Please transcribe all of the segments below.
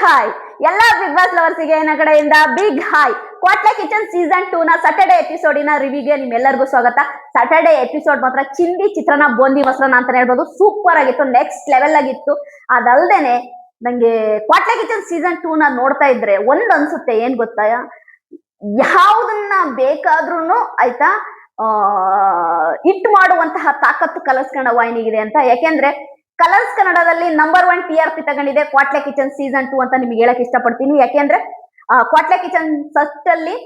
Hi ಎಲ್ಲಾ big boss ಲವರ್ಸ್ಗೆ ನನ್ನ ಕಡೆಯಿಂದ ಬಿಗ್ ಹಾಯ್. ಕ್ವಾಟ್ಲೆ ಕಿಚನ್ ಸೀಸನ್ 2 ನ ಸ್ಯಾಟರ್ಡೆ ಎಪಿಸೋಡಿನ ರಿವ್ಯೂಗೆ ನಿಮ್ಮೆಲ್ಲರಿಗೂ ಸ್ವಾಗತ. ಸ್ಯಾಟರ್ಡೆ ಎಪಿಸೋಡ್ ಮಾತ್ರ ಚಿಂದಿ ಚಿತ್ರನ ಬೋಂದಿ ಮೊಸರನ್ನ ಅಂತ ಹೇಳ್ಬೋದು. ಸೂಪರ್ ಆಗಿತ್ತು, ನೆಕ್ಸ್ಟ್ ಲೆವೆಲ್ ಆಗಿತ್ತು. ಅದಲ್ದೇನೆ ನಂಗೆ ಕ್ವಾಟ್ಲೆ ಕಿಚನ್ ಸೀಸನ್ 2 ನ ನೋಡ್ತಾ ಇದ್ರೆ ಒಂದ್ ಅನ್ಸುತ್ತೆ, ಏನ್ ಗೊತ್ತಾ, ಯಾವ್ದನ್ನ ಬೇಕಾದ್ರೂ ಆಯ್ತಾ ಹಿಟ್ ಮಾಡುವಂತಹ ತಾಕತ್ತು ಕಲರ್ಸ್ ಕನ್ನಡ ವಾಹಿನಿಗಿದೆ ಅಂತ. ಯಾಕೆಂದ್ರೆ ಕಲರ್ಸ್ ಕನ್ನಡದಲ್ಲಿ ನಂಬರ್ 1 TRP ತಗೊಂಡಿದೆ ಕ್ವಾಟ್ಲೆ ಕಿಚನ್ ಸೀಸನ್ 2 ಅಂತ ನಿಮ್ಗೆ ಹೇಳಕ್ ಇಷ್ಟಪಡ್ತೀನಿ. ಯಾಕೆಂದ್ರೆ ಕ್ವಾಟ್ಲೆ ಕಿಚನ್ ಫಸ್ಟ್ ಅಲ್ಲಿ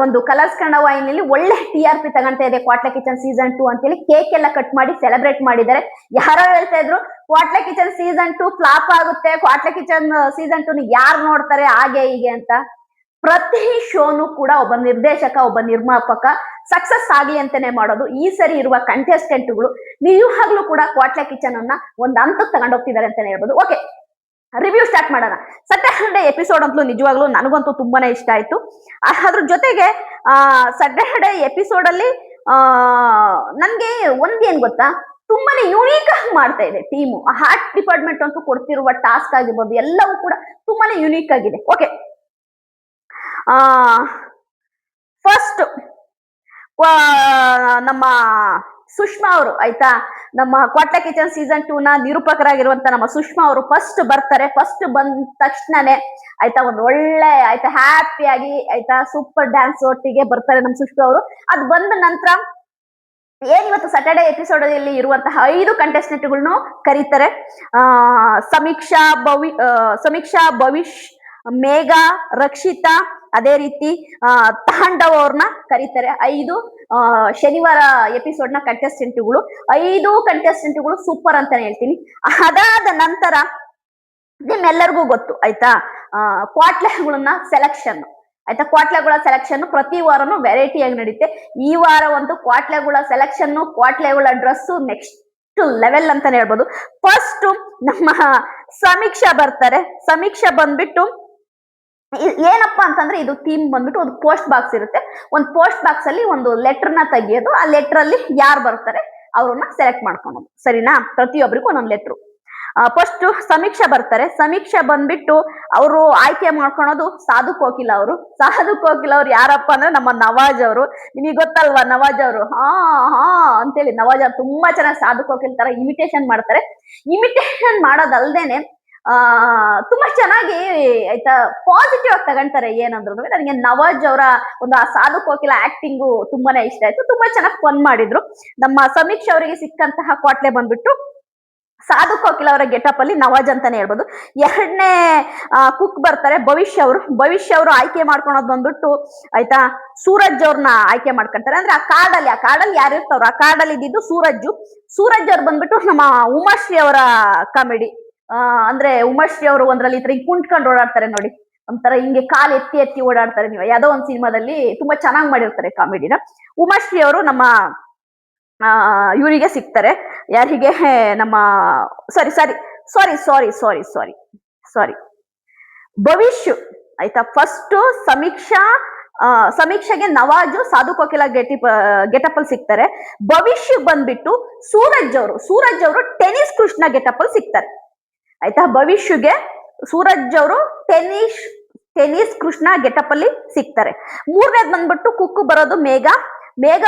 ಒಂದು ಕಲರ್ಸ್ ಕನ್ನಡ ವಾಹಿನಿಯಲ್ಲಿ ಒಳ್ಳೆ TRP ತಗೊಂತಾ ಇದೆ ಕ್ವಾಟ್ಲೆ ಕಿಚನ್ ಸೀಸನ್ 2 ಅಂತೇಳಿ ಕೇಕ್ ಎಲ್ಲ ಕಟ್ ಮಾಡಿ ಸೆಲೆಬ್ರೇಟ್ ಮಾಡಿದ್ದಾರೆ. ಯಾರೋ ಹೇಳ್ತಾ ಇದ್ರು ಕ್ವಾಟ್ಲೆ ಕಿಚನ್ ಸೀಸನ್ 2 ಫ್ಲಾಪ್ ಆಗುತ್ತೆ, ಕ್ವಾಟ್ಲೆ ಕಿಚನ್ ಸೀಸನ್ 2 ಯಾರು ನೋಡ್ತಾರೆ ಹಾಗೆ ಹೀಗೆ ಅಂತ. ಪ್ರತಿ ಶೋನು ಕೂಡ ಒಬ್ಬ ನಿರ್ದೇಶಕ, ಒಬ್ಬ ನಿರ್ಮಾಪಕ ಸಕ್ಸಸ್ ಆಗ್ಲಿ ಅಂತಾನೆ ಮಾಡೋದು. ಈ ಸರಿ ಇರುವ ಕಂಟೆಸ್ಟೆಂಟ್ಗಳು ನಿಜವಾಗ್ಲೂ ಕೂಡ ಕ್ವಾಟ್ಲೆ ಕಿಚನ್ ಅನ್ನ ಒಂದ್ ಹಂತಕ್ಕೆ ತಗೊಂಡೋಗ್ತಿದ್ದಾರೆ ಅಂತಾನೆ ಹೇಳ್ಬೋದು. ಓಕೆ, ರಿವ್ಯೂ ಸ್ಟಾರ್ಟ್ ಮಾಡೋಣ. ಸ್ಯಾಟರ್ಡೆ ಎಪಿಸೋಡ್ ಅಂತಲೂ ನಿಜವಾಗ್ಲೂ ನನಗಂತೂ ತುಂಬಾನೇ ಇಷ್ಟ ಆಯ್ತು. ಅದ್ರ ಜೊತೆಗೆ ಸ್ಯಾಟರ್ಡೆ ಎಪಿಸೋಡ್ ಅಲ್ಲಿ ನನ್ಗೆ ಒಂದೇನ್ ಗೊತ್ತಾ, ತುಂಬಾನೇ ಯೂನಿಕ್ ಆಗಿ ಮಾಡ್ತಾ ಇದೆ ಟೀಮು. ಆರ್ಟ್ ಡಿಪಾರ್ಟ್ಮೆಂಟ್ ಅಂತೂ ಕೊಡ್ತಿರುವ ಟಾಸ್ಕ್ ಆಗಿರ್ಬೋದು, ಎಲ್ಲವೂ ಕೂಡ ತುಂಬಾನೇ ಯೂನಿಕ್ ಆಗಿದೆ. ಓಕೆ, ಫಸ್ಟ್ ನಮ್ಮ ಸುಷ್ಮಾ ಅವರು ಆಯ್ತಾ, ನಮ್ಮ ಕ್ವಾಟ್ಲೆ ಕಿಚನ್ ಸೀಸನ್ 2 ನ ನಿರೂಪಕರಾಗಿರುವಂತ ನಮ್ಮ ಸುಷ್ಮಾ ಅವರು ಫಸ್ಟ್ ಬರ್ತಾರೆ. ಫಸ್ಟ್ ಬಂದ ತಕ್ಷಣನೇ ಆಯ್ತಾ ಒಂದು ಒಳ್ಳೆ ಆಯ್ತಾ ಹ್ಯಾಪಿಯಾಗಿ ಆಯ್ತಾ ಸೂಪರ್ ಡ್ಯಾನ್ಸ್ ಒಟ್ಟಿಗೆ ಬರ್ತಾರೆ ನಮ್ಮ ಸುಷ್ಮಾ ಅವರು. ಅದು ಬಂದ ನಂತರ ಏನಿವತ್ತು ಸ್ಯಾಟರ್ಡೆ ಎಪಿಸೋಡ್ ಅಲ್ಲಿ ಇರುವಂತಹ 5 ಕಂಟೆಸ್ಟೆಂಟ್ಗಳನ್ನು ಕರೀತಾರೆ. ಸಮೀಕ್ಷಾ, ಭವಿಷ್, ಮೇಘಾ, ರಕ್ಷಿತಾ, ಅದೇ ರೀತಿ ತಾಂಡವ್ ಅವ್ರನ್ನ ಕರೀತಾರೆ. 5 ಶನಿವಾರ ಎಪಿಸೋಡ್ ನ ಕಂಟೆಸ್ಟೆಂಟ್ಗಳು. 5 ಕಂಟೆಸ್ಟೆಂಟ್ಗಳು ಸೂಪರ್ ಅಂತಾನೆ ಹೇಳ್ತೀನಿ. ಅದಾದ ನಂತರ ನಿಮ್ಮೆಲ್ಲರಿಗೂ ಗೊತ್ತು ಆಯ್ತಾ, ಕ್ವಾಟ್ಲೆಗಳನ್ನ ಸೆಲೆಕ್ಷನ್ ಆಯ್ತಾ, ಕ್ವಾಟ್ಲೆಗಳ ಸೆಲೆಕ್ಷನ್ ಪ್ರತಿ ವಾರನು ವೆರೈಟಿ ಆಗಿ ನಡೀತೆ. ಈ ವಾರ ಒಂದು ಕ್ವಾಟ್ಲೆಗಳ ಸೆಲೆಕ್ಷನ್, ಕ್ವಾಟ್ಲೆಗಳ ಡ್ರೆಸ್ ನೆಕ್ಸ್ಟ್ ಲೆವೆಲ್ ಅಂತಾನೆ ಹೇಳ್ಬೋದು. ಫಸ್ಟ್ ನಮ್ಮ ಸಮೀಕ್ಷಾ ಬರ್ತಾರೆ. ಸಮೀಕ್ಷಾ ಬಂದ್ಬಿಟ್ಟು ಏನಪ್ಪಾ ಅಂತಂದ್ರೆ, ಇದು ಥೀಮ್ ಬಂದ್ಬಿಟ್ಟು ಒಂದು ಪೋಸ್ಟ್ ಬಾಕ್ಸ್ ಇರುತ್ತೆ. ಒಂದು ಪೋಸ್ಟ್ ಬಾಕ್ಸ್ ಅಲ್ಲಿ ಒಂದು ಲೆಟರ್ ನ ತೆಗಿಯೋದು, ಆ ಲೆಟರ್ ಅಲ್ಲಿ ಯಾರು ಬರ್ತಾರೆ ಅವ್ರನ್ನ ಸೆಲೆಕ್ಟ್ ಮಾಡ್ಕೊಳೋದು. ಸರಿನಾ? ಪ್ರತಿಯೊಬ್ಬರಿಗೂ ಒಂದೊಂದು ಲೆಟ್ರು. ಫಸ್ಟ್ ಸಮೀಕ್ಷಾ ಬರ್ತಾರೆ. ಸಮೀಕ್ಷಾ ಬಂದ್ಬಿಟ್ಟು ಅವರು ಆಯ್ಕೆ ಮಾಡ್ಕೊಳೋದು ಸಾಧು ಕೋಕಿಲ ಅವರು. ಸಾಧು ಕೋಕಿಲ ಅವ್ರು ಯಾರಪ್ಪ ಅಂದ್ರೆ ನಮ್ಮ ನವಾಜ್ ಅವರು. ನಿಮಗೆ ಗೊತ್ತಲ್ವಾ ನವಾಜ್ ಅವರು? ಹಾ ಅಂತೇಳಿ ನವಾಜ್ ಅವ್ರು ತುಂಬಾ ಚೆನ್ನಾಗಿ ಸಾಧು ಕೋಕಿಲ್ ತರ ಇಮಿಟೇಷನ್ ಮಾಡ್ತಾರೆ. ಇಮಿಟೇಷನ್ ಮಾಡೋದಲ್ದೇನೆ ತುಂಬಾ ಚೆನ್ನಾಗಿ ಆಯ್ತಾ ಪಾಸಿಟಿವ್ ಆಗಿ ತಗೊಂತಾರೆ. ಏನಂದ್ರು ನನಗೆ ನವಾಜ್ ಅವರ ಒಂದು ಆ ಸಾಧು ಕೋಕಿಲ ಆಕ್ಟಿಂಗು ತುಂಬಾನೇ ಇಷ್ಟ ಆಯ್ತು. ತುಂಬಾ ಚೆನ್ನಾಗಿ ಫನ್ ಮಾಡಿದ್ರು. ನಮ್ಮ ಸಮೀಕ್ಷಾ ಅವರಿಗೆ ಸಿಕ್ಕಂತಹ ಕ್ವಾಟ್ಲೆ ಬಂದ್ಬಿಟ್ಟು ಸಾಧು ಕೋಕಿಲ ಅವರ ಗೆಟಪ್ ಅಲ್ಲಿ ನವಾಜ್ ಅಂತಾನೆ ಹೇಳ್ಬೋದು. ಎರಡನೇ ಕುಕ್ ಬರ್ತಾರೆ ಭವಿಷ್ಯ ಅವರು. ಭವಿಷ್ಯ ಅವರು ಆಯ್ಕೆ ಮಾಡ್ಕೊಳೋದು ಬಂದ್ಬಿಟ್ಟು ಆಯ್ತಾ ಸೂರಜ್ ಅವ್ರನ್ನ ಆಯ್ಕೆ ಮಾಡ್ಕೊಂತಾರೆ. ಅಂದ್ರೆ ಆ ಕಾರ್ಡಲ್ಲಿ ಯಾರು ಇರ್ತಾವ್ರು, ಆ ಕಾರ್ಡಲ್ಲಿ ಇದ್ದಿದ್ದು ಸೂರಜ್ ಅವ್ರು ಬಂದ್ಬಿಟ್ಟು ನಮ್ಮ ಉಮಾಶ್ರೀ ಅವರ ಕಾಮಿಡಿ. ಅಂದ್ರೆ ಉಮಾಶ್ರೀ ಅವರು ಒಂದ್ರಲ್ಲಿ ಈ ತರ ಕುಂಟ್ಕೊಂಡು ಓಡಾಡ್ತಾರೆ ನೋಡಿ, ಒಂಥರ ಹಿಂಗೆ ಕಾಲ್ ಎತ್ತಿ ಎತ್ತಿ ಓಡಾಡ್ತಾರೆ. ನೀವು ಯಾವ್ದೋ ಒಂದ್ ಸಿನಿಮಾದಲ್ಲಿ ತುಂಬಾ ಚೆನ್ನಾಗಿ ಮಾಡಿರ್ತಾರೆ ಕಾಮಿಡಿನ. ಉಮಾಶ್ರೀ ಅವರು ನಮ್ಮ ಇವರಿಗೆ ಸಿಗ್ತಾರೆ. ಯಾರಿಗೆ? ನಮ್ಮ ಸಾರಿ ಭವಿಷ್ಯ ಆಯ್ತಾ. ಫಸ್ಟ್ ಸಮೀಕ್ಷೆಗೆ ನವಾಜು ಸಾಧು ಕೋಕಿಲ ಗೆಟಪ್ ಅಲ್ಲಿ ಸಿಗ್ತಾರೆ. ಭವಿಷ್ಯ ಬಂದ್ಬಿಟ್ಟು ಸೂರಜ್ ಅವರು ಟೆನಿಸ್ ಕೃಷ್ಣ ಗೆಟಪ್ ಅಲ್ಲಿ ಸಿಗ್ತಾರೆ ಆಯ್ತಾ. ಭವಿಷ್ಯಗೆ ಸೂರಜ್ ಅವರು ಟೆನಿಸ್ ಕೃಷ್ಣ ಗೆಟಪ್ ಅಲ್ಲಿ ಸಿಗ್ತಾರೆ. ಮೂರನೇದ್ ಬಂದ್ಬಿಟ್ಟು ಕುಕ್ಕು ಬರೋದು ಮೇಘಾ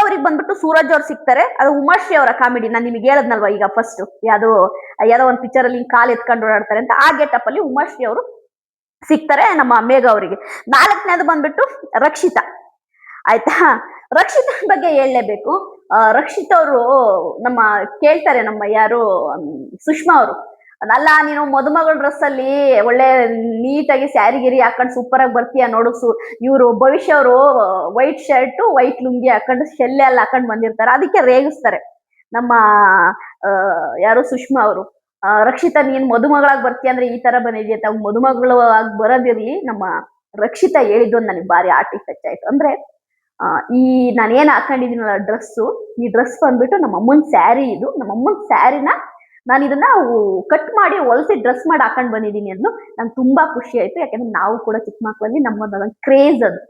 ಅವ್ರಿಗೆ ಬಂದ್ಬಿಟ್ಟು ಸೂರಜ್ ಅವ್ರು ಸಿಗ್ತಾರೆ. ಅದು ಉಮಾಶ್ರೀ ಅವರ ಕಾಮಿಡಿ. ನಾನು ನಿಮಗೆ ಹೇಳದ್ನಲ್ವಾ ಈಗ ಫಸ್ಟ್ ಯಾವ್ದೋ ಒಂದು ಪಿಕ್ಚರ್ ಅಲ್ಲಿ ಕಾಲ್ ಎತ್ಕೊಂಡು ಓಡಾಡ್ತಾರೆ ಅಂತ, ಆ ಗೆಟಪ್ ಅಲ್ಲಿ ಉಮಾಶ್ರೀ ಅವರು ಸಿಗ್ತಾರೆ ನಮ್ಮ ಮೇಘಾ ಅವರಿಗೆ. 4ನೇದು ಬಂದ್ಬಿಟ್ಟು ರಕ್ಷಿತಾ ಆಯ್ತಾ. ರಕ್ಷಿತಾ ಬಗ್ಗೆ ಹೇಳಲೇಬೇಕು. ರಕ್ಷಿತಾ ಅವರು ನಮ್ಮ ಕೇಳ್ತಾರೆ, ನಮ್ಮ ಯಾರು ಸುಷ್ಮಾ ಅವರು, ಅಲ್ಲ ನೀನು ಮದುಮಗಳ ಡ್ರೆಸ್ ಅಲ್ಲಿ ಒಳ್ಳೆ ನೀಟಾಗಿ ಸ್ಯಾರಿ ಗಿರಿ ಹಾಕೊಂಡು ಸೂಪರ್ ಆಗಿ ಬರ್ತೀಯ ನೋಡು. ಇವರು ಭವಿಷ್ಯ ಅವರು ವೈಟ್ ಶರ್ಟ್ ವೈಟ್ ಲುಂಗಿ ಹಾಕೊಂಡು ಶೆಲ್ಲೆ ಎಲ್ಲ ಹಾಕೊಂಡು ಬಂದಿರ್ತಾರೆ. ಅದಕ್ಕೆ ರೇಗಿಸ್ತಾರೆ ನಮ್ಮ ಯಾರು ಸುಷ್ಮಾ ಅವರು, ರಕ್ಷಿತಾ ನೀನ್ ಮದುಮಗಳಾಗಿ ಬರ್ತೀಯ ಅಂದ್ರೆ ಈ ತರ ಬಂದಿದ್ಯಾ ಅಂತ. ಮದುಮಗಳು ಆಗಿ ಬರೋದಿರ್ಲಿ, ನಮ್ಮ ರಕ್ಷಿತಾ ಹೇಳಿದ್ದು ನನಗೆ ಭಾರಿ ಆರ್ಟಿಸ್ಟ್ ಟಚ್ ಆಯ್ತು. ಅಂದ್ರೆ ಈ ನಾನೇನ್ ಹಾಕೊಂಡಿದ್ದೀನಲ್ಲ ಡ್ರೆಸ್ಸು, ಈ ಡ್ರೆಸ್ ಬಂದ್ಬಿಟ್ಟು ನಮ್ಮ ಅಮ್ಮನ ಸ್ಯಾರಿ. ಇದು ನಮ್ಮ ಅಮ್ಮನ ಸ್ಯಾರಿನ ನಾನು ಇದನ್ನ ಕಟ್ ಮಾಡಿ ಹೊಲಿಸಿ ಡ್ರೆಸ್ ಮಾಡಿ ಹಾಕೊಂಡ್ ಬಂದಿದ್ದೀನಿ ಅಂದು ನಂಗೆ ತುಂಬಾ ಖುಷಿ ಆಯ್ತು. ಯಾಕಂದ್ರೆ ನಾವು ಕೂಡ ಚಿಕ್ಕ ಮಕ್ಕಳಲ್ಲಿ ನಮ್ಮದೊಂದು ಕ್ರೇಜ್ ಅದು.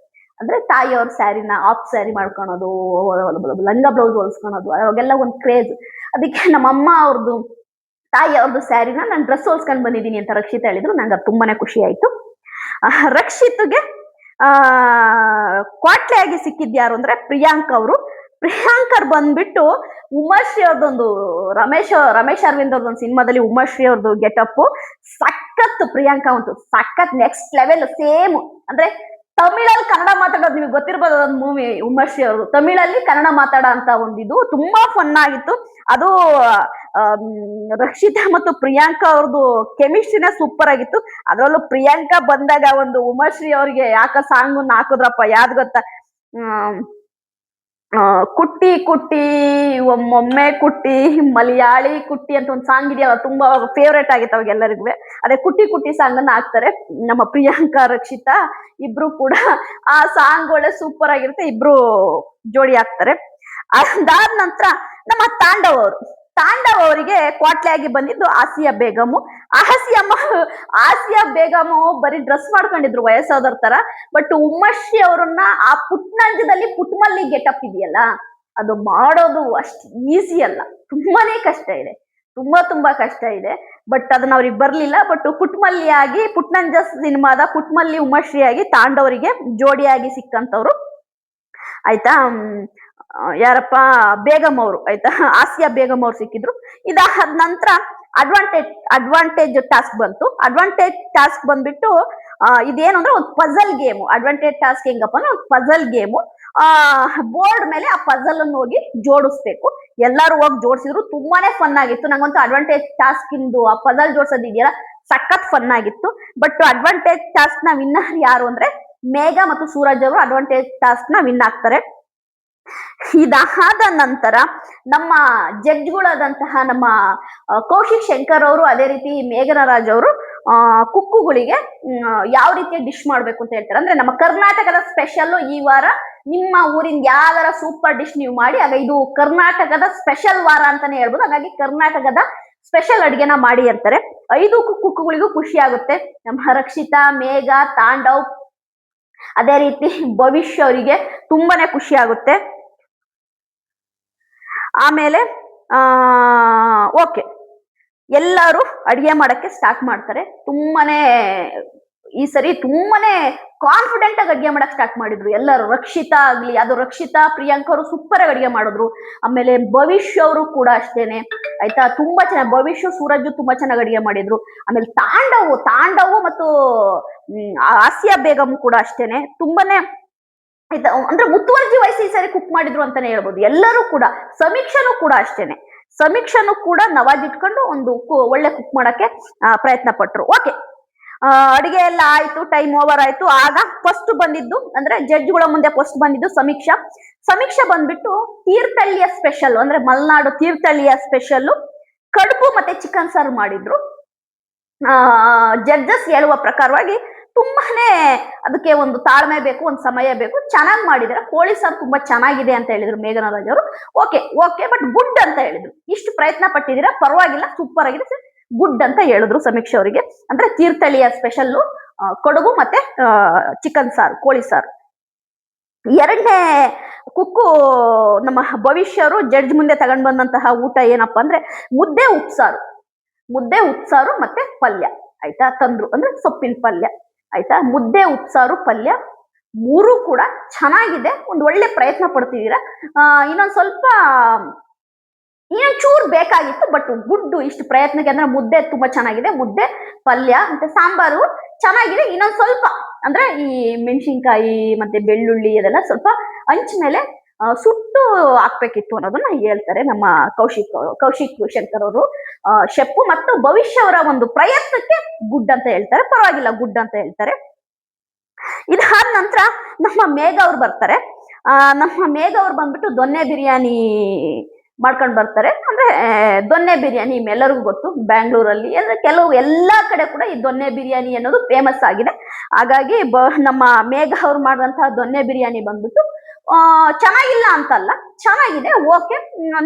ಅಂದ್ರೆ ತಾಯಿಯವ್ರ ಸ್ಯಾರಿನ ಆಫ್ ಸ್ಯಾರಿ ಮಾಡ್ಕೊಳೋದು, ಲಂಗ ಬ್ಲೌಸ್ ಹೊಲ್ಸ್ಕೊಳೋದು, ಅವಾಗೆಲ್ಲ ಒಂದು ಕ್ರೇಜ್. ಅದಕ್ಕೆ ನಮ್ಮಮ್ಮ ಅವ್ರದ್ದು ತಾಯಿ ಅವ್ರದ್ದು ಸ್ಯಾರಿನ ನಾನು ಡ್ರೆಸ್ ಹೊಲ್ಸ್ಕೊಂಡ್ ಬಂದಿದ್ದೀನಿ ಅಂತ ರಕ್ಷಿತಾ ಹೇಳಿದ್ರು. ನಂಗೆ ಅದು ತುಂಬಾನೇ ಖುಷಿ ಆಯ್ತು. ರಕ್ಷಿತ್ಗೆ ಆ ಕ್ವಾಟ್ಲೆ ಆಗಿ ಸಿಕ್ಕಿದ್ಯಾರು ಅಂದ್ರೆ ಪ್ರಿಯಾಂಕ್ ಅವರು. ಪ್ರಿಯಾಂಕರ್ ಬಂದ್ಬಿಟ್ಟು ಉಮಾಶ್ರೀ ಅವ್ರದ್ದೊಂದು ರಮೇಶ್ ಅರವಿಂದ್ ಅವ್ರದ್ದೊಂದು ಸಿನಿಮಾದಲ್ಲಿ ಉಮಾಶ್ರೀ ಅವ್ರದ್ದು ಗೆಟಪ್ ಸಖತ್. ಪ್ರಿಯಾಂಕಾ ಅಂತೂ ಸಖತ್, ನೆಕ್ಸ್ಟ್ ಲೆವೆಲ್. ಸೇಮ್ ಅಂದ್ರೆ ತಮಿಳಲ್ಲಿ ಕನ್ನಡ ಮಾತಾಡೋದು ನಿಮಗೆ ಗೊತ್ತಿರ್ಬೋದು. ಒಂದು ಮೂವಿ ಉಮಾಶ್ರೀ ಅವರು ತಮಿಳಲ್ಲಿ ಕನ್ನಡ ಮಾತಾಡೋ ಅಂತ ಒಂದಿದು ತುಂಬಾ ಫನ್ ಆಗಿತ್ತು ಅದು. ರಕ್ಷಿತಾ ಮತ್ತು ಪ್ರಿಯಾಂಕಾ ಅವ್ರದ್ದು ಕೆಮಿಸ್ಟ್ರಿನ ಸೂಪರ್ ಆಗಿತ್ತು. ಅದರಲ್ಲೂ ಪ್ರಿಯಾಂಕಾ ಬಂದಾಗ ಒಂದು ಉಮಾಶ್ರೀ ಅವ್ರಿಗೆ ಯಾಕ ಸಾಂಗ್ ಹಾಕಿದ್ರಪ್ಪ, ಯಾವ್ದು ಗೊತ್ತಾ? ಕುಟ್ಟಿ ಕುಟ್ಟಿ ಒಮ್ಮೊಮ್ಮೆ ಕುಟ್ಟಿ ಮಲಯಾಳಿ ಕುಟ್ಟಿ ಅಂತ ಒಂದು ಸಾಂಗ್ ಇದೆಯಲ್ಲ, ತುಂಬಾ ಫೇವ್ರೇಟ್ ಆಗಿತ್ತು ಅವಾಗ ಎಲ್ಲರಿಗೂ. ಅದೇ ಕುಟ್ಟಿ ಕುಟ್ಟಿ ಸಾಂಗ್ ಅನ್ನ ಹಾಕ್ತಾರೆ ನಮ್ಮ ಪ್ರಿಯಾಂಕಾ ರಕ್ಷಿತಾ ಇಬ್ರು ಕೂಡ. ಆ ಸಾಂಗ್ ಒಳ್ಳೆ ಸೂಪರ್ ಆಗಿರುತ್ತೆ, ಇಬ್ರು ಜೋಡಿ ಆಗ್ತಾರೆ. ಅದಾದ ನಂತರ ನಮ್ಮ ತಾಂಡವ್ ಅವರಿಗೆ ಕ್ವಾಟ್ಲೆ ಆಗಿ ಬಂದಿದ್ದು ಆಸಿಯಾ ಬೇಗಮು. ಆಸಿಯಾ ಬೇಗಮು ಬರೀ ಡ್ರೆಸ್ ಮಾಡ್ಕೊಂಡಿದ್ರು ವಯಸ್ಸಾದವ್ರ ತರ. ಬಟ್ ಉಮ್ಮಶ್ರೀ ಅವರನ್ನ ಆ ಪುಟ್ನಂಜದಲ್ಲಿ ಪುಟ್ಮಲ್ಲಿ ಗೆಟಪ್ ಇದೆಯಲ್ಲ, ಅದು ಮಾಡೋದು ಅಷ್ಟು ಈಸಿ ಅಲ್ಲ, ತುಂಬಾನೇ ಕಷ್ಟ ಇದೆ, ತುಂಬಾ ಕಷ್ಟ ಇದೆ. ಬಟ್ ಅದನ್ನ ಅವ್ರಿಗೆ ಬರ್ಲಿಲ್ಲ. ಬಟ್ ಪುಟ್ಮಲ್ಲಿ ಆಗಿ ಪುಟ್ನಂಜ ಸಿನಿಮಾದ ಪುಟ್ಮಲ್ಲಿ ಉಮ್ಮಶ್ರೀ ಆಗಿ ತಾಂಡವರಿಗೆ ಜೋಡಿಯಾಗಿ ಸಿಕ್ಕಂತವ್ರು ಆಯ್ತಾ. ಯಾರಪ್ಪ, ಬೇಗಮ್ ಅವರು ಆಯ್ತಾ, ಆಸಿಯಾ ಬೇಗಮ್ ಅವ್ರು ಸಿಕ್ಕಿದ್ರು. ಇದಾದ ನಂತರ ಅಡ್ವಾಂಟೇಜ್ ಟಾಸ್ಕ್ ಬಂತು. ಅಡ್ವಾಂಟೇಜ್ ಟಾಸ್ಕ್ ಬಂದ್ಬಿಟ್ಟು ಇದೇನು ಅಂದ್ರೆ ಒಂದು ಪಜಲ್ ಗೇಮು. ಅಡ್ವಾಂಟೇಜ್ ಟಾಸ್ಕ್ ಹೆಂಗಪ್ಪ ಅಂದ್ರೆ ಒಂದು ಪಜಲ್ ಗೇಮು. ಬೋರ್ಡ್ ಮೇಲೆ ಆ ಪಜಲ್ ಅನ್ನು ಹೋಗಿ ಜೋಡಿಸ್ಬೇಕು. ಎಲ್ಲರೂ ಹೋಗಿ ಜೋಡಿಸಿದ್ರು, ತುಂಬಾನೇ ಫನ್ ಆಗಿತ್ತು. ನಂಗಂತೂ ಅಡ್ವಾಂಟೇಜ್ ಟಾಸ್ಕ್ ಇಂದು ಆ ಪಜಲ್ ಜೋಡಿಸೋದಿದೆಯಲ್ಲ ಸಖತ್ ಫನ್ ಆಗಿತ್ತು. ಬಟ್ ಅಡ್ವಾಂಟೇಜ್ ಟಾಸ್ಕ್ ನ ವಿನ್ನರ್ ಯಾರು ಅಂದ್ರೆ ಮೇಘಾ ಮತ್ತು ಸೂರಜ್ ಅವರು ಅಡ್ವಾಂಟೇಜ್ ಟಾಸ್ಕ್ ನ ವಿನ್ ಆಗ್ತಾರೆ. ಇದಾದ ನಂತರ ನಮ್ಮ ಜಡ್ಜ್ಗಳಾದಂತಹ ನಮ್ಮ ಕೌಶಿಕ್ ಶಂಕರ್ ಅವರು, ಅದೇ ರೀತಿ ಮೇಘನಾ ರಾಜ್ ಅವರು ಕುಕ್ಕುಗಳಿಗೆ ಯಾವ ರೀತಿಯ ಡಿಶ್ ಮಾಡ್ಬೇಕು ಅಂತ ಹೇಳ್ತಾರೆ. ಅಂದ್ರೆ ನಮ್ಮ ಕರ್ನಾಟಕದ ಸ್ಪೆಷಲ್ ಈ ವಾರ ನಿಮ್ಮ ಊರಿಂದ ಯಾವ್ದಾರ ಸೂಪರ್ ಡಿಶ್ ನೀವು ಮಾಡಿ, ಆಗ ಇದು ಕರ್ನಾಟಕದ ಸ್ಪೆಷಲ್ ವಾರ ಅಂತಾನೆ ಹೇಳ್ಬೋದು. ಹಾಗಾಗಿ ಕರ್ನಾಟಕದ ಸ್ಪೆಷಲ್ ಅಡ್ಗೆನ ಮಾಡಿ ಅಂತಾರೆ. 5 ಕುಕ್ಕುಗಳಿಗೂ ಖುಷಿ ಆಗುತ್ತೆ. ನಮ್ಮ ರಕ್ಷಿತಾ, ಮೇಘ, ತಾಂಡವ್, ಅದೇ ರೀತಿ ಭವಿಷ್ಯ ಅವರಿಗೆ ತುಂಬಾನೇ ಖುಷಿ ಆಗುತ್ತೆ. ಆಮೇಲೆ ಓಕೆ, ಎಲ್ಲರೂ ಅಡಿಗೆ ಮಾಡಕ್ಕೆ ಸ್ಟಾರ್ಟ್ ಮಾಡ್ತಾರೆ. ಈ ಸರಿ ತುಂಬಾನೇ ಕಾನ್ಫಿಡೆಂಟ್ ಆಗಿ ಅಡಿಗೆ ಮಾಡಕ್ ಸ್ಟಾರ್ಟ್ ಮಾಡಿದ್ರು ಎಲ್ಲರೂ. ರಕ್ಷಿತಾ ಆಗ್ಲಿ, ಅದು ರಕ್ಷಿತಾ ಪ್ರಿಯಾಂಕಾ ಅವರು ಸೂಪರ್ ಆಗಿ ಅಡಿಗೆ ಮಾಡಿದ್ರು. ಆಮೇಲೆ ಭವಿಷ್ಯ ಅವರು ಕೂಡ ಅಷ್ಟೇನೆ ಆಯ್ತಾ, ತುಂಬಾ ಚೆನ್ನಾಗಿ. ಭವಿಷ್ಯ, ಸೂರಜ್ ತುಂಬಾ ಚೆನ್ನಾಗಿ ಅಡಿಗೆ ಮಾಡಿದ್ರು. ಆಮೇಲೆ ತಾಂಡವು ಮತ್ತು ಆಸಿಯಾ ಬೇಗಮ್ ಕೂಡ ಅಷ್ಟೇನೆ ತುಂಬಾನೇ ಆಯ್ತಾ, ಅಂದ್ರೆ ಮುತುವರ್ಜಿ ವಹಿಸಿ ಈ ಸರಿ ಕುಕ್ ಮಾಡಿದ್ರು ಅಂತಾನೆ ಹೇಳ್ಬೋದು ಎಲ್ಲರೂ ಕೂಡ. ಸಮೀಕ್ಷಾನು ಕೂಡ ಅಷ್ಟೇನೆ, ಸಮೀಕ್ಷಾನು ಕೂಡ ನವಾಜಿಟ್ಕೊಂಡು ಒಂದು ಒಳ್ಳೆ ಕುಕ್ ಮಾಡಕ್ಕೆ ಪ್ರಯತ್ನ ಪಟ್ರು. ಓಕೆ, ಅಡಿಗೆ ಎಲ್ಲ ಆಯ್ತು, ಟೈಮ್ ಓವರ್ ಆಯ್ತು. ಆಗ ಫಸ್ಟ್ ಬಂದಿದ್ದು ಅಂದ್ರೆ ಜಡ್ಜ್ಗಳ ಮುಂದೆ ಫಸ್ಟ್ ಬಂದಿದ್ದು ಸಮೀಕ್ಷಾ ಬಂದ್ಬಿಟ್ಟು ತೀರ್ಥಹಳ್ಳಿಯ ಸ್ಪೆಷಲ್ ಅಂದ್ರೆ ಮಲೆನಾಡು ತೀರ್ಥಹಳ್ಳಿಯ ಸ್ಪೆಷಲ್ ಕಡುಬು ಮತ್ತೆ ಚಿಕನ್ ಸಾರು ಮಾಡಿದ್ರು. ಜಡ್ಜಸ್ ಹೇಳುವ ಪ್ರಕಾರವಾಗಿ ತುಂಬಾನೇ ಅದಕ್ಕೆ ಒಂದು ತಾಳ್ಮೆ ಬೇಕು, ಒಂದು ಸಮಯ ಬೇಕು. ಚೆನ್ನಾಗಿ ಮಾಡಿದಾರೆ. ಕೋಳಿ ಸಾರು ತುಂಬಾ ಚೆನ್ನಾಗಿದೆ ಅಂತ ಹೇಳಿದ್ರು ಮೇಘನಾ ರಾಜ್ ಅವರು. ಓಕೆ ಬಟ್ ಗುಡ್ ಅಂತ ಹೇಳಿದ್ರು. ಇಷ್ಟು ಪ್ರಯತ್ನ ಪಟ್ಟಿದ್ದೀರಾ, ಪರವಾಗಿಲ್ಲ, ಸೂಪರ್ ಆಗಿದೆ, ಗುಡ್ ಅಂತ ಹೇಳಿದ್ರು ಸಮೀಕ್ಷೆ ಅವರಿಗೆ. ಅಂದ್ರೆ ತೀರ್ಥಹಳ್ಳಿಯ ಸ್ಪೆಷಲ್ ಕಡುಬು ಮತ್ತೆ ಚಿಕನ್ ಸಾರು, ಕೋಳಿ ಸಾರು. ಎರಡನೇ ಕುಕ್ಕು ನಮ್ಮ ಭವಿಷ್ಯ ಅವರು ಜಡ್ಜ್ ಮುಂದೆ ತಗೊಂಡ್ ಬಂದಂತಹ ಊಟ ಏನಪ್ಪಾ ಅಂದ್ರೆ ಮುದ್ದೆ ಉಪ್ಸಾರು ಮತ್ತೆ ಪಲ್ಯ ಆಯ್ತಾ ತಂದ್ರು. ಅಂದ್ರೆ ಸೊಪ್ಪಿನ ಪಲ್ಯ ಆಯ್ತಾ, ಮುದ್ದೆ ಉಪ್ಸಾರು ಪಲ್ಯ ಮೂರು ಕೂಡ ಚೆನ್ನಾಗಿದೆ. ಒಂದು ಒಳ್ಳೆ ಪ್ರಯತ್ನ ಪಡ್ತಿದ್ದೀರಾ. ಇನ್ನೊಂಚೂರು ಬೇಕಾಗಿತ್ತು, ಬಟ್ ಗುಡ್ ಇಷ್ಟು ಪ್ರಯತ್ನಕ್ಕೆ. ಅಂದ್ರೆ ಮುದ್ದೆ ತುಂಬಾ ಚೆನ್ನಾಗಿದೆ, ಮುದ್ದೆ ಪಲ್ಯ ಮತ್ತೆ ಸಾಂಬಾರು ಚೆನ್ನಾಗಿದೆ. ಇನ್ನೊಂದ್ ಸ್ವಲ್ಪ ಅಂದ್ರೆ ಈ ಮೆಣಸಿನ್ಕಾಯಿ ಮತ್ತೆ ಬೆಳ್ಳುಳ್ಳಿ ಅದೆಲ್ಲ ಸ್ವಲ್ಪ ಹಂಚ್ ಮೇಲೆ ಸುಟ್ಟು ಹಾಕ್ಬೇಕಿತ್ತು ಅನ್ನೋದನ್ನ ಹೇಳ್ತಾರೆ ನಮ್ಮ ಕೌಶಿಕ್ ಶಂಕರ್ ಅವರು, ಶೆಫ್. ಮತ್ತು ಭವಿಷ್ಯ ಅವರ ಒಂದು ಪ್ರಯತ್ನಕ್ಕೆ ಗುಡ್ ಅಂತ ಹೇಳ್ತಾರೆ, ಪರವಾಗಿಲ್ಲ ಗುಡ್ ಅಂತ ಹೇಳ್ತಾರೆ. ಇದಾದ ನಂತರ ನಮ್ಮ ಮೇಘ ಅವ್ರು ಬರ್ತಾರೆ. ನಮ್ಮ ಮೇಘ ಅವ್ರು ಬಂದ್ಬಿಟ್ಟು ದೊನ್ನೆ ಬಿರಿಯಾನಿ ಮಾಡ್ಕೊಂಡು ಬರ್ತಾರೆ. ಅಂದ್ರೆ ದೊನ್ನೆ ಬಿರಿಯಾನಿ ನಿಮ್ಮೆಲ್ಲರಿಗೂ ಗೊತ್ತು, ಬ್ಯಾಂಗ್ಳೂರಲ್ಲಿ ಅಂದ್ರೆ ಎಲ್ಲಾ ಕಡೆ ಕೂಡ ಈ ದೊನ್ನೆ ಬಿರಿಯಾನಿ ಅನ್ನೋದು ಫೇಮಸ್ ಆಗಿದೆ. ಹಾಗಾಗಿ ನಮ್ಮ ಮೇಘ ಅವ್ರು ಮಾಡಿದಂತಹ ದೊನ್ನೆ ಬಿರಿಯಾನಿ ಬಂದ್ಬಿಟ್ಟು ಚೆನ್ನಾಗಿಲ್ಲ ಅಂತಲ್ಲ, ಚೆನ್ನಾಗಿದೆ. ಓಕೆ,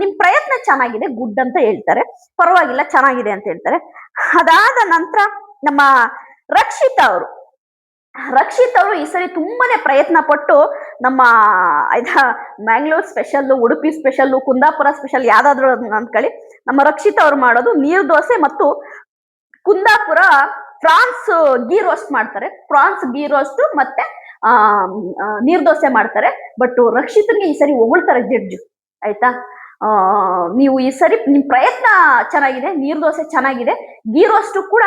ನಿಮ್ ಪ್ರಯತ್ನ ಚೆನ್ನಾಗಿದೆ, ಗುಡ್ ಅಂತ ಹೇಳ್ತಾರೆ, ಪರವಾಗಿಲ್ಲ ಚೆನ್ನಾಗಿದೆ ಅಂತ ಹೇಳ್ತಾರೆ. ಅದಾದ ನಂತರ ನಮ್ಮ ರಕ್ಷಿತಾ ಅವರು ಈ ಸರಿ ತುಂಬಾನೇ ಪ್ರಯತ್ನ ಪಟ್ಟು ನಮ್ಮ ಆಯ್ತಾ Mangalore special, Udupi special, Kundapura special ಯಾವ್ದಾದ್ರು ಅನ್ಕೊಳ್ಳಿ, ನಮ್ಮ ರಕ್ಷಿತಾ ಅವ್ರು ಮಾಡೋದು ನೀರ್ ದೋಸೆ ಮತ್ತು ಕುಂದಾಪುರ ಪ್ರಾನ್ಸ್ ಗೀ ರೋಸ್ಟ್ ಮಾಡ್ತಾರೆ. ಪ್ರಾನ್ಸ್ ಗೀ ರೋಸ್ಟ್ ಮತ್ತೆ ನೀರ್ ದೋಸೆ ಮಾಡ್ತಾರೆ. ಬಟ್ ರಕ್ಷಿತನ್ಗೆ ಈ ಸರಿ ಹೊಗಳ್ತಾರೆ ಜಡ್ಜ್, ಆಯ್ತಾ. ನೀವು ಈ ಸರಿ ನಿಮ್ ಪ್ರಯತ್ನ ಚೆನ್ನಾಗಿದೆ, ನೀರ್ ದೋಸೆ ಚೆನ್ನಾಗಿದೆ, ಗೀ ರೋಸ್ಟ್ ಕೂಡ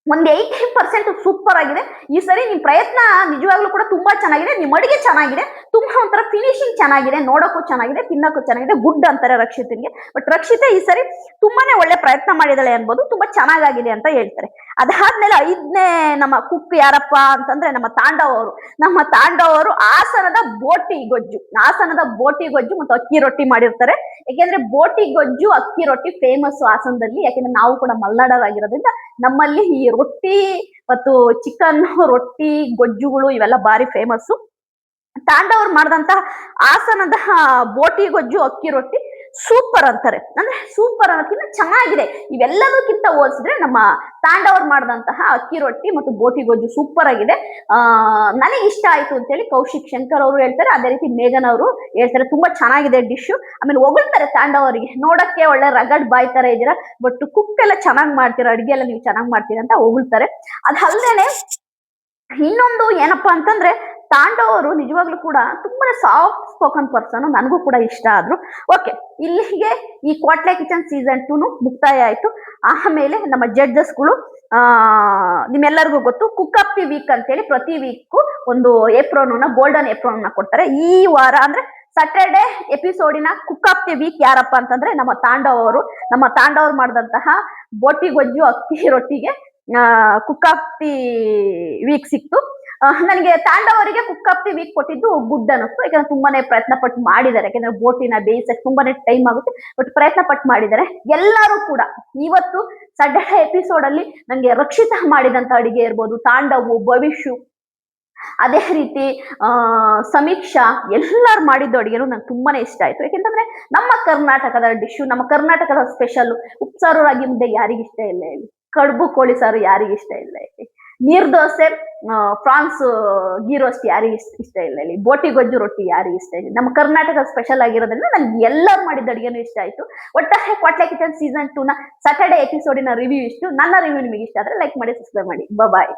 ಒಂದ್ 80% ಸೂಪರ್ ಆಗಿದೆ. ಈ ಸರಿ ನಿಮ್ ಪ್ರಯತ್ನ ನಿಜವಾಗ್ಲೂ ಕೂಡ ತುಂಬಾ ಚೆನ್ನಾಗಿದೆ. ನಿಮ್ ಅಡಿಗೆ ಚೆನ್ನಾಗಿದೆ, ತುಂಬಾ ಒಂಥರ ಫಿನಿಶಿಂಗ್ ಚೆನ್ನಾಗಿದೆ, ನೋಡಕ್ಕೂ ಚೆನ್ನಾಗಿದೆ, ತಿನ್ನಕ್ಕೂ ಚೆನ್ನಾಗಿದೆ, ಗುಡ್ ಅಂತಾರೆ ರಕ್ಷಿತನ್ಗೆ. ಬಟ್ ರಕ್ಷಿತಾ ಈ ಸರಿ ತುಂಬಾನೇ ಒಳ್ಳೆ ಪ್ರಯತ್ನ ಮಾಡಿದಾಳೆ ಅನ್ಬೋದು, ತುಂಬಾ ಚೆನ್ನಾಗಾಗಿದೆ ಅಂತ ಹೇಳ್ತಾರೆ. ಅದಾದ್ಮೇಲೆ 5ನೇ ನಮ್ಮ ಕುಕ್ ಯಾರಪ್ಪ ಅಂತಂದ್ರೆ ನಮ್ಮ ತಾಂಡವ್ ಅವರು. ನಮ್ಮ ತಾಂಡವ್ ಅವರು ಹಾಸನದ ಬೋಟಿ ಗೊಜ್ಜು ಮತ್ತು ಅಕ್ಕಿ ರೊಟ್ಟಿ ಮಾಡಿರ್ತಾರೆ. ಯಾಕೆಂದ್ರೆ ಬೋಟಿ ಗೊಜ್ಜು ಅಕ್ಕಿ ರೊಟ್ಟಿ ಫೇಮಸ್ ಹಾಸನದಲ್ಲಿ. ಯಾಕೆಂದ್ರೆ ನಾವು ಕೂಡ ಮಲ್ನಾಡರಾಗಿರೋದ್ರಿಂದ ನಮ್ಮಲ್ಲಿ ಈ ರೊಟ್ಟಿ ಮತ್ತು ಚಿಕನ್ ರೊಟ್ಟಿ ಗೊಜ್ಜುಗಳು ಇವೆಲ್ಲ ಬಾರಿ ಫೇಮಸ್. ತಾಂಡವ್ರು ಮಾಡಿದಂತ ಹಾಸನದ ಬೋಟಿ ಗೊಜ್ಜು ಅಕ್ಕಿ ರೊಟ್ಟಿ ಸೂಪರ್ ಅಂತಾರೆ. ಅಂದ್ರೆ ಸೂಪರ್ ಅನ್ನೋದಕ್ಕಿಂತ ಚೆನ್ನಾಗಿದೆ. ಇವೆಲ್ಲದಕ್ಕಿಂತ ಹೋಲಿಸಿದ್ರೆ ನಮ್ಮ ತಾಂಡವ್ರು ಮಾಡಿದಂತಹ ಅಕ್ಕಿ ರೊಟ್ಟಿ ಮತ್ತು ಬೋಟಿ ಗೊಜ್ಜು ಸೂಪರ್ ಆಗಿದೆ. ನನಗೆ ಇಷ್ಟ ಆಯ್ತು ಅಂತೇಳಿ ಕೌಶಿಕ್ ಶಂಕರ್ ಅವರು ಹೇಳ್ತಾರೆ. ಅದೇ ರೀತಿ ಮೇಘನ್ ಅವರು ಹೇಳ್ತಾರೆ, ತುಂಬಾ ಚೆನ್ನಾಗಿದೆ ಡಿಶ್. ಆಮೇಲೆ ಹೊಗಳ್ತಾರೆ ತಾಂಡವರಿಗೆ, ನೋಡಕ್ಕೆ ಒಳ್ಳೆ ರಗಡ್ ಬಾಯ್ ತರ ಇದ್ದೀರಾ, ಬಟ್ ಕುಕ್ ಎಲ್ಲ ಚೆನ್ನಾಗಿ ಮಾಡ್ತೀರಾ, ಅಡಿಗೆ ಎಲ್ಲ ನೀವು ಚೆನ್ನಾಗಿ ಮಾಡ್ತೀರಾ ಅಂತ ಹೊಗಳ್ತಾರೆ. ಅದಲ್ದೇನೆ ಇನ್ನೊಂದು ಏನಪ್ಪಾ ಅಂತಂದ್ರೆ, ತಾಂಡವ್ ಅವರು ನಿಜವಾಗ್ಲೂ ಕೂಡ ತುಂಬಾನೇ ಸಾಫ್ಟ್ ಸ್ಪೋಕನ್ ಪರ್ಸನ್, ನನಗೂ ಕೂಡ ಇಷ್ಟ ಆದ್ರು. ಓಕೆ, ಇಲ್ಲಿಗೆ ಈ ಕ್ವಾಟ್ಲೆ ಕಿಚನ್ ಸೀಸನ್ 2 ಮುಕ್ತಾಯ ಆಯ್ತು. ಆಮೇಲೆ ನಮ್ಮ ಜಡ್ಜಸ್ಗಳು ನಿಮ್ಮೆಲ್ಲರಿಗೂ ಗೊತ್ತು, ಕುಕ್ ಅಪ್ ದಿ ವೀಕ್ ಅಂತೇಳಿ ಪ್ರತಿ ವೀಕ್ ಒಂದು ಗೋಲ್ಡನ್ ಏಪ್ರೋನ್ ಕೊಡ್ತಾರೆ. ಈ ವಾರ ಅಂದ್ರೆ ಸ್ಯಾಟರ್ಡೆ ಎಪಿಸೋಡಿನ ಕುಕ್ ಅಪ್ ದಿ ವೀಕ್ ಯಾರಪ್ಪ ಅಂತಂದ್ರೆ ನಮ್ಮ ತಾಂಡವ್ ಮಾಡಿದಂತಹ ಬೋಟಿ ಗೊಜ್ಜು ಅಕ್ಕಿ ರೊಟ್ಟಿಗೆ ಕುಕ್ ಅಪ್ ದಿ ವೀಕ್ ಸಿಕ್ತು. ನನಗೆ ತಾಂಡವರಿಗೆ ಕುಕ್ ಅಪ್ ದಿ ವೀಕ್ ಕೊಟ್ಟಿದ್ದು ಗುಡ್ ಅನ್ನಿಸ್ತು. ಯಾಕಂದ್ರೆ ತುಂಬಾನೇ ಪ್ರಯತ್ನ ಪಟ್ಟು ಮಾಡಿದ್ದಾರೆ. ಯಾಕಂದ್ರೆ ಬೋಟಿನ ಬೇಯಿಸಕ್ಕೆ ತುಂಬಾನೇ ಟೈಮ್ ಆಗುತ್ತೆ, ಬಟ್ ಪ್ರಯತ್ನ ಪಟ್ಟು ಮಾಡಿದ್ದಾರೆ ಎಲ್ಲರೂ ಕೂಡ. ಇವತ್ತು ಸ್ಯಾಟರ್ಡೆ ಎಪಿಸೋಡ್ ಅಲ್ಲಿ ನಂಗೆ ರಕ್ಷಿತಾ ಮಾಡಿದಂತ ಅಡಿಗೆ ಇರ್ಬೋದು, ತಾಂಡವು, ಭವಿಷ್ಯು, ಅದೇ ರೀತಿ ಸಮೀಕ್ಷಾ, ಎಲ್ಲರೂ ಮಾಡಿದ್ದು ಅಡಿಗೆನು ನಂಗೆ ತುಂಬಾನೇ ಇಷ್ಟ ಆಯ್ತು. ಯಾಕೆಂತಂದ್ರೆ ನಮ್ಮ ಕರ್ನಾಟಕದ ಡಿಶ್, ನಮ್ಮ ಕರ್ನಾಟಕದ ಸ್ಪೆಷಲ್. ಉಪ್ಸಾರು ರಾಗಿ ಮುದ್ದೆ ಯಾರಿಗಿಷ್ಟ ಇಲ್ಲ ಹೇಳಿ, ಕಡುಬು ಕೋಳಿ ಸಾರು ಯಾರಿಗಿಷ್ಟ ಇಲ್ಲ ಹೇಳಿ, ನೀರ್ ದೋಸೆ ಪ್ರಾನ್ಸ್ ಗೀ ರೋಸ್ಟ್ ಯಾರಿಗೆ ಇಷ್ಟ ಇಲ್ಲ ಹೇಳಿ, ಬೋಟಿ ಗೊಜ್ಜು ರೊಟ್ಟಿ ಯಾರಿಗೆ ಇಷ್ಟ ಇಲ್ಲ. ನಮ್ಮ ಕರ್ನಾಟಕ ಸ್ಪೆಷಲ್ ಆಗಿರೋದ್ರಿಂದ ನನ್ಗೆ ಎಲ್ಲರೂ ಮಾಡಿದ ಅಡಿಗೆನೂ ಇಷ್ಟ ಆಯ್ತು. ಒಟ್ಟಾರೆ ಕ್ವಾಟ್ಲೆ ಕಿಚನ್ ಸೀಸನ್ 2 ನ ಸ್ಯಾಟರ್ಡೆ ಎಪಿಸೋಡಿನ ರಿವ್ಯೂ ಇಷ್ಟು. ನನ್ನ ರಿವ್ಯೂ ನಿಮಗೆ ಇಷ್ಟ ಆದ್ರೆ ಲೈಕ್ ಮಾಡಿ, ಸಬ್ಸ್ಕ್ರೈಬ್ ಮಾಡಿ. ಬಾಯ್.